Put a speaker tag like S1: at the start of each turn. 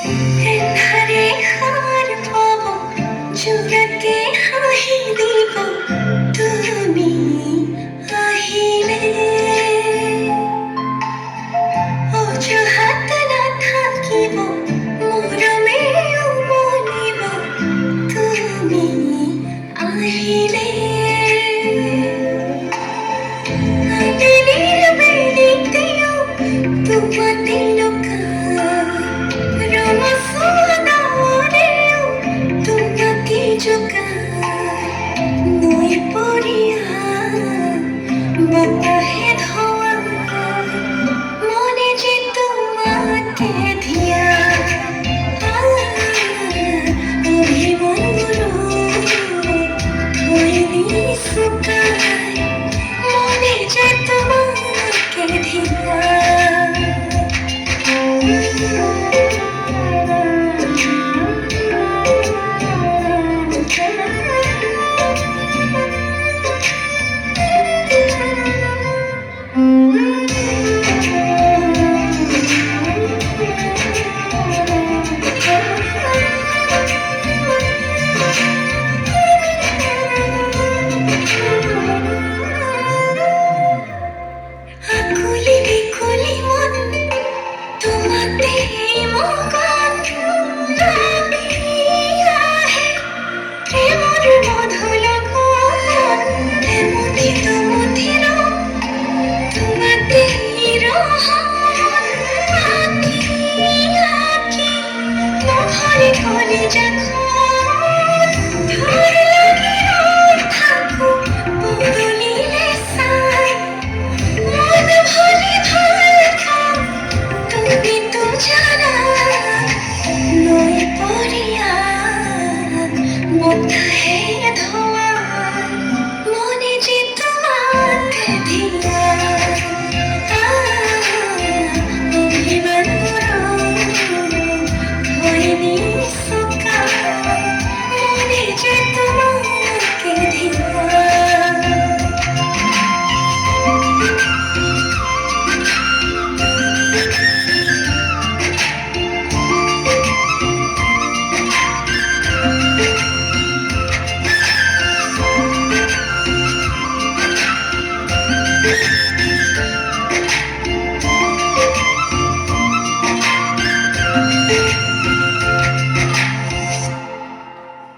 S1: এন্ধারে হার পাব জোড়াকে হাঁহি দিব তুমি আহিলে অজুহাত নাথাকিব মৰমে উমলিব তুমি আহিলে দিনের বেলিতেও তোমাতে লুকাই রমসোনারেও তোমাকে জোগাই নই পড়িয়া বাতাহে ধোয়া মনে যে তোমাকে দিয়া অভিমন্যু হইনি শুকাই মনে যে তোমাকে দিয়া আকুলি বিকুলি মন তোমাতেই মগন আমি আহে প্রেমর মধু লগন এমুথিত মথির তোমাতেই রহন আকি আকি নহরে কলে যখন ধর লাগি রই থাকো বদলিলে সাই মন ভুলি ভালকা তুমি তো জানা নই পড়িয়া মুক্তাহে ধোয়া মনে যে তোমাকে দিয়া অভিমান্যু হইনি শুকাই মনে যে তোমাকে দিয়া Thank you.